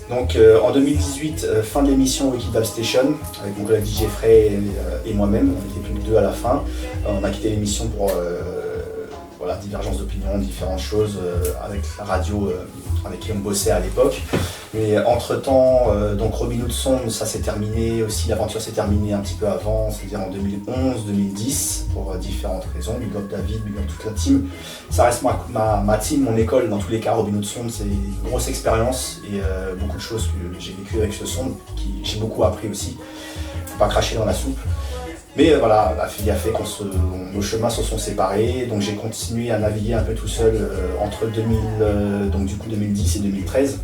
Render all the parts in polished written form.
Donc en 2018, fin de l'émission Wiki Dub Station, avec mon collègue DJ Frey et moi-même, on était plus que deux à la fin. On a quitté l'émission pour voilà, divergence d'opinion, différentes choses avec la radio avec qui on bossait à l'époque. Mais entre-temps, donc Robin Hood Sound, ça s'est terminé aussi, l'aventure s'est terminée un petit peu avant, c'est-à-dire en 2011-2010, pour différentes raisons. Big up David, big up toute la team. Ça reste ma team, mon école, dans tous les cas. Robin Hood Sound, c'est une grosse expérience et beaucoup de choses que j'ai vécues avec ce son, qui j'ai beaucoup appris aussi. Faut pas cracher dans la soupe. Mais voilà, la fille a fait nos chemins se sont séparés, donc j'ai continué à naviguer un peu tout seul entre 2010 et 2013,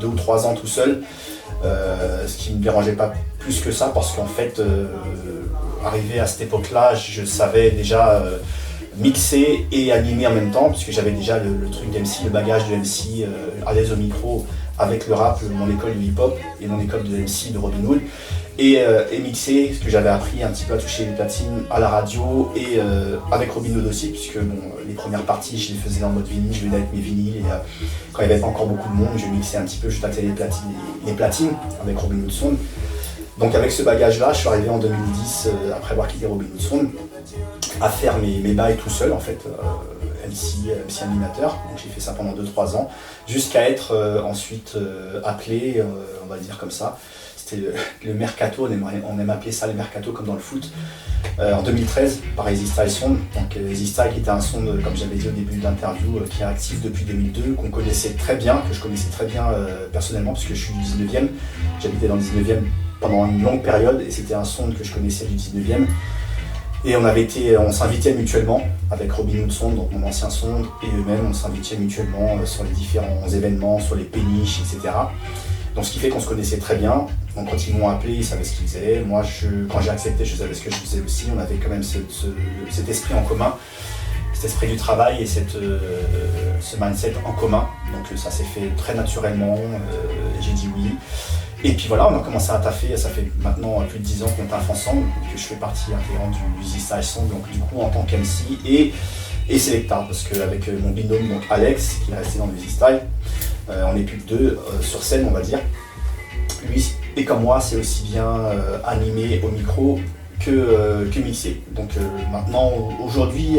2 ou 3 ans tout seul, ce qui ne me dérangeait pas plus que ça parce qu'en fait, arrivé à cette époque-là, je savais déjà mixer et animer en même temps, puisque j'avais déjà le truc d'MC, le bagage de MC à l'aise au micro avec le rap, mon école du hip-hop et mon école de MC de Robin Hood. Et mixer, ce que j'avais appris un petit peu à toucher les platines à la radio et avec Robin Hood aussi, puisque bon, les premières parties je les faisais en mode vinyle, je venais avec mes vinyles et quand il n'y avait pas encore beaucoup de monde, je mixais un petit peu, je tâtais les platines avec Robin Hood Sound. Donc avec ce bagage-là, je suis arrivé en 2010, après avoir quitté Robin Hood Sound, à faire mes bails tout seul en fait, MC animateur. Donc j'ai fait ça pendant 2-3 ans, jusqu'à être ensuite appelé, on va dire comme ça. C'était le mercato, on aime appeler ça le mercato comme dans le foot, en 2013 par Easy Style Sound. Donc Easy Style qui était un son, comme j'avais dit au début de l'interview, qui est actif depuis 2002, qu'on connaissait très bien, que je connaissais très bien personnellement puisque je suis du 19e, j'habitais dans le 19e pendant une longue période et c'était un son que je connaissais du 19e. Et on s'invitait mutuellement avec Robin Hood Sound, donc mon ancien son, et eux-mêmes, on s'invitait mutuellement sur les différents événements, sur les péniches, etc. Donc ce qui fait qu'on se connaissait très bien. Donc quand ils m'ont appelé, ils savaient ce qu'ils faisaient. Moi, quand j'ai accepté, je savais ce que je faisais aussi. On avait quand même cet esprit en commun, cet esprit du travail et ce mindset en commun. Donc ça s'est fait très naturellement. J'ai dit oui. Et puis voilà, on a commencé à taffer. Ça fait maintenant plus de 10 ans qu'on taffe ensemble, que je fais partie intégrante du Easy Style Sound, donc du coup en tant qu'MC et Selecta, parce qu'avec mon binôme donc Alex, qui est resté dans le Easy Style, on n'est plus que deux sur scène, on va dire. Lui et comme moi, c'est aussi bien animé au micro que mixé. Donc maintenant, aujourd'hui,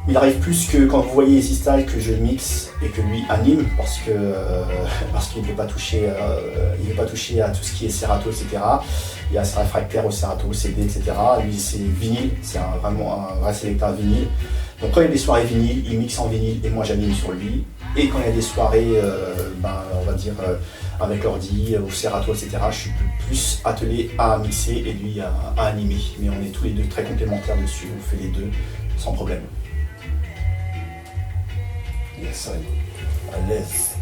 il arrive plus que quand vous voyez Easy Style que je mixe et que lui anime, parce qu'il ne veut pas toucher, à tout ce qui est Serato, etc. Il y a ses réfractaires au Serato, CD, etc. Lui, c'est vinyle, c'est vraiment un vrai sélecteur vinyle. Donc quand il y a des soirées vinyle, il mixe en vinyle et moi j'anime sur lui. Et quand il y a des soirées, on va dire avec l'ordi, au Serato, etc., je suis plus attelé à mixer et lui à animer. Mais on est tous les deux très complémentaires dessus, on fait les deux sans problème. Yes, à l'aise.